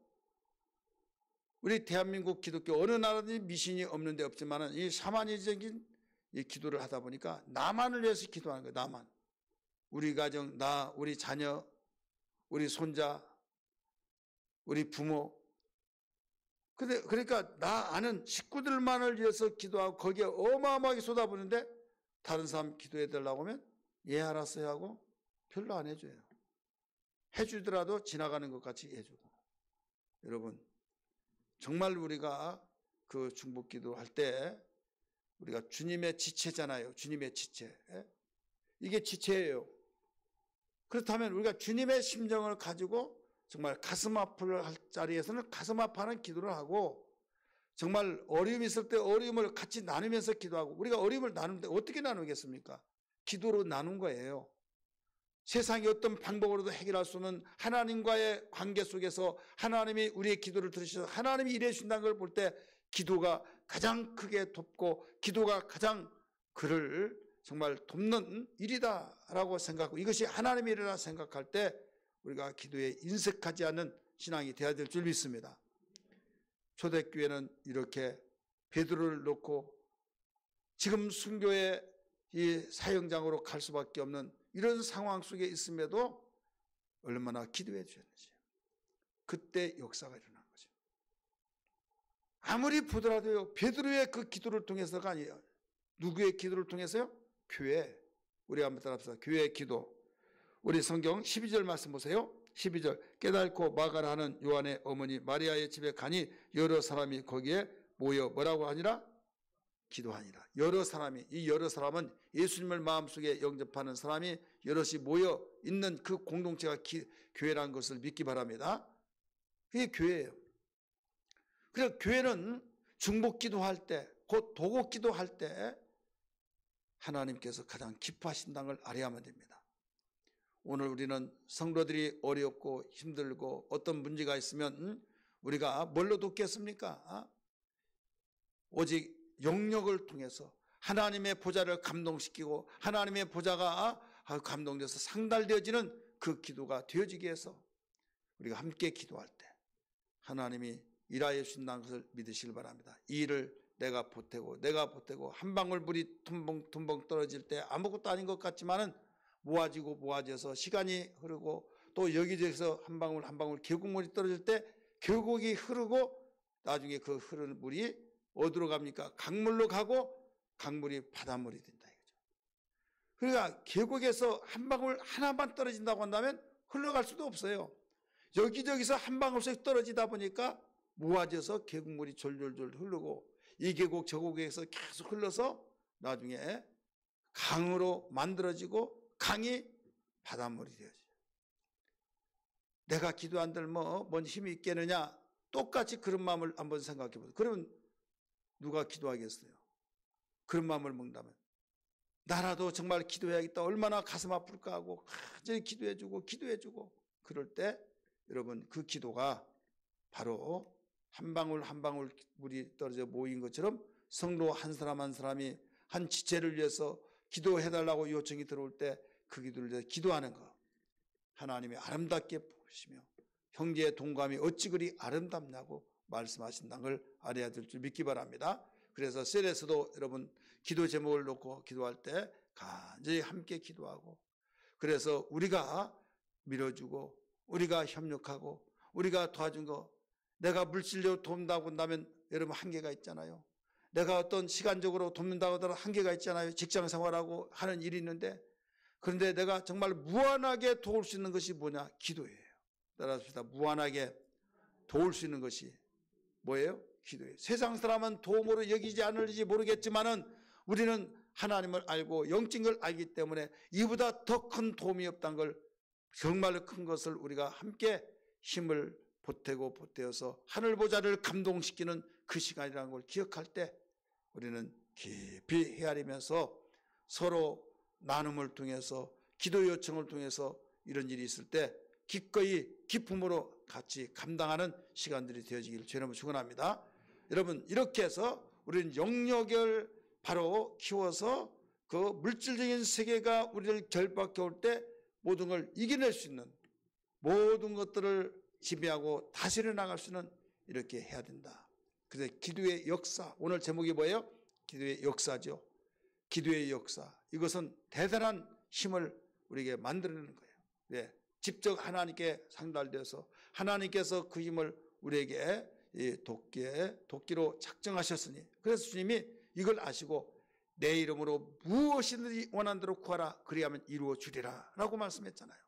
우리 대한민국 기독교 어느 나라든지 미신이 없는 데 없지만은 이 샤머니적인 이 기도를 하다 보니까 나만을 위해서 기도하는 거예요. 나만. 우리 가정, 나, 우리 자녀, 우리 손자, 우리 부모. 그러니까 나 아는 식구들만을 위해서 기도하고 거기에 어마어마하게 쏟아부는데 다른 사람 기도해 달라고 하면 예 알았어요 하고 별로 안 해줘요. 해주더라도 지나가는 것 같이 해주고. 여러분, 정말 우리가 그 중보기도 할 때 우리가 주님의 지체잖아요. 주님의 지체. 이게 지체예요. 그렇다면 우리가 주님의 심정을 가지고 정말 가슴 아플 할 자리에서는 가슴 아파하는 기도를 하고, 정말 어려움이 있을 때 어려움을 같이 나누면서 기도하고, 우리가 어려움을 나누는데 어떻게 나누겠습니까? 기도로 나눈 거예요. 세상의 어떤 방법으로도 해결할 수 없는 하나님과의 관계 속에서 하나님이 우리의 기도를 들으셔서 하나님이 일해 주신다는 걸 볼 때 기도가 가장 크게 돕고 기도가 가장 그를 정말 돕는 일이다라고 생각하고, 이것이 하나님의 일이라 생각할 때 우리가 기도에 인색하지 않는 신앙이 되어야 될 줄 믿습니다. 초대교회는 이렇게 베드로를 놓고 지금 순교의 이 사형장으로 갈 수밖에 없는 이런 상황 속에 있음에도 얼마나 기도해 주셨는지, 그때 역사가 일어난 거죠. 아무리 보더라도요, 베드로의 그 기도를 통해서가 아니에요. 누구의 기도를 통해서요? 교회. 우리 한번 따라합시다. 교회의 기도. 우리 성경 12절 말씀 보세요. 12절. 깨닫고 마가라 하는 요한의 어머니 마리아의 집에 가니 여러 사람이 거기에 모여 뭐라고 하니라? 기도하니라. 여러 사람이, 이 여러 사람은 예수님을 마음속에 영접하는 사람이 여럿이 모여 있는 그 공동체가 교회라는 것을 믿기 바랍니다. 그게 교회예요. 그래서 교회는 중보기도할 때, 곧 도곡기도할 때 하나님께서 가장 기뻐하신다는 걸 알아야만 됩니다. 오늘 우리는 성도들이 어렵고 힘들고 어떤 문제가 있으면 우리가 뭘로 돕겠습니까? 오직 영역을 통해서 하나님의 보좌를 감동시키고 하나님의 보좌가 감동돼서 상달되어지는 그 기도가 되어지게 해서 우리가 함께 기도할 때 하나님이 일하여 주신다는 것을 믿으시길 바랍니다. 이 일을 내가 보태고 한 방울 물이 tum벙 떨어질 때 아무것도 아닌 것 같지만은 모아져서 시간이 흐르고 또 여기저기서 한 방울 계곡물이 떨어질 때 계곡이 흐르고 나중에 그 흐르는 물이 어디로 갑니까? 강물로 가고 강물이 바닷물이 된다 이거죠. 그러니까 계곡에서 한 방울 하나만 떨어진다고 한다면 흘러갈 수도 없어요. 여기저기서 한 방울씩 떨어지다 보니까 모아져서 계곡물이 졸졸졸 흐르고 이 계곡 저 계곡에서 계속 흘러서 나중에 강으로 만들어지고 강이 바닷물이 되어져요. 내가 기도한들 뭔 힘이 있겠느냐? 똑같이 그런 마음을 한번 생각해 보세요. 그러면 누가 기도하겠어요? 그런 마음을 먹는다면 나라도 정말 기도해야겠다. 얼마나 가슴 아플까 하고 간절히 기도해주고 그럴 때 여러분 그 기도가 바로 한 방울 한 방울 물이 떨어져 모인 것처럼 성도 한 사람 한 사람이 한 지체를 위해서 기도해달라고 요청이 들어올 때 그 기도를 위해서 기도하는 것, 하나님이 아름답게 보시며 형제의 동감이 어찌 그리 아름답냐고 말씀하신다는 걸 알아야 될 줄 믿기 바랍니다. 그래서 셀에서도 여러분 기도 제목을 놓고 기도할 때 간절히 함께 기도하고, 그래서 우리가 밀어주고 우리가 협력하고 우리가 도와준 거, 내가 물질로 돕는다고 한다면 여러분 한계가 있잖아요. 내가 어떤 시간적으로 돕는다고 하더라도 한계가 있잖아요. 직장 생활하고 하는 일이 있는데, 그런데 내가 정말 무한하게 도울 수 있는 것이 뭐냐? 기도예요. 따라합시다. 무한하게 도울 수 있는 것이 뭐예요? 기도예요. 세상 사람은 도움으로 여기지 않을지 모르겠지만은 우리는 하나님을 알고 영적인 걸 알기 때문에 이보다 더 큰 도움이 없다는 걸, 정말로 큰 것을 우리가 함께 힘을 보태어서 하늘 보좌를 감동시키는 그 시간이라는 걸 기억할 때 우리는 깊이 헤아리면서 서로 나눔을 통해서 기도 요청을 통해서 이런 일이 있을 때 기꺼이 기쁨으로 같이 감당하는 시간들이 되어지기를 주의 이름으로 축원합니다. 여러분, 이렇게 해서 우리는 영역을 바로 키워서 그 물질적인 세계가 우리를 결박해 올 때 모든 걸 이겨낼 수 있는, 모든 것들을 지배하고 다스려 나갈 수 있는, 이렇게 해야 된다. 그래서 기도의 역사, 오늘 제목이 뭐예요? 기도의 역사죠. 기도의 역사. 이것은 대단한 힘을 우리에게 만들어내는 거예요. 네. 직접 하나님께 상달돼서 하나님께서 그 힘을 우리에게 도끼로 작정하셨으니, 그래서 주님이 이걸 아시고 내 이름으로 무엇이든지 원하는 대로 구하라, 그리하면 이루어 주리라 라고 말씀했잖아요.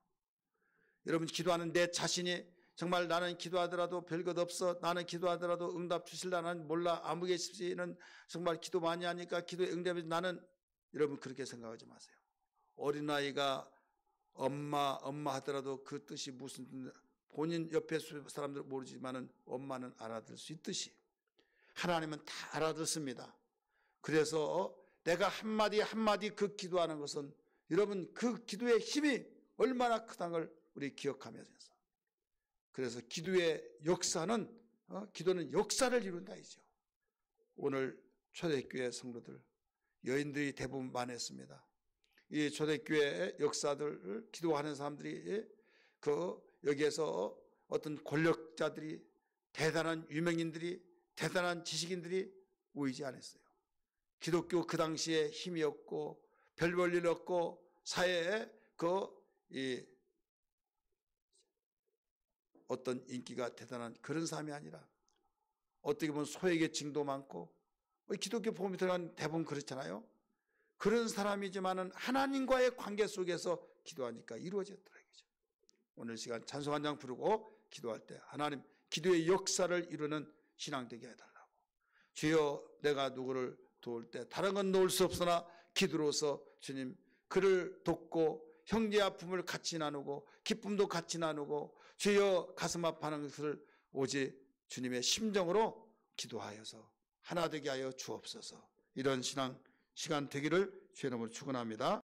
여러분, 기도하는 내 자신이 정말 나는 기도하더라도 별것 없어, 나는 기도하더라도 응답 주실라, 나는 몰라, 아무 계시는 정말 기도 많이 하니까 기도에 응답이, 나는, 여러분 그렇게 생각하지 마세요. 어린아이가 엄마 하더라도 그 뜻이 무슨 뜻인지 본인 옆에 사람들 모르지만은 엄마는 알아들 수 있듯이 하나님은 다 알아듣습니다. 그래서 내가 한마디 한마디 그 기도하는 것은 여러분 그 기도의 힘이 얼마나 크다는 걸 우리 기억하면서, 그래서 기도의 역사는 기도는 역사를 이룬다이죠. 오늘 초대교회 성도들 여인들이 대부분 많았습니다. 이 초대교회 역사들을 기도하는 사람들이 여기에서 어떤 권력자들이, 대단한 유명인들이, 대단한 지식인들이 모이지 않았어요. 기독교 그 당시에 힘이었고 별 볼 일 없고 사회에 어떤 인기가 대단한 그런 사람이 아니라, 어떻게 보면 소외계층도 많고, 기독교 복음이 들어간 대부분 그렇잖아요. 그런 사람이지만은 하나님과의 관계 속에서 기도하니까 이루어졌더라 이거죠. 오늘 시간 찬송 한 장 부르고 기도할 때 하나님 기도의 역사를 이루는 신앙 되게 해달라고. 주여, 내가 누구를 도울 때 다른 건 도울 수 없으나 기도로서 주님 그를 돕고 형제 아픔을 같이 나누고 기쁨도 같이 나누고, 주여 가슴 아파하는 것을 오직 주님의 심정으로 기도하여서 하나 되게 하여 주옵소서. 이런 신앙 시간 되기를 주의 이름으로 축원합니다.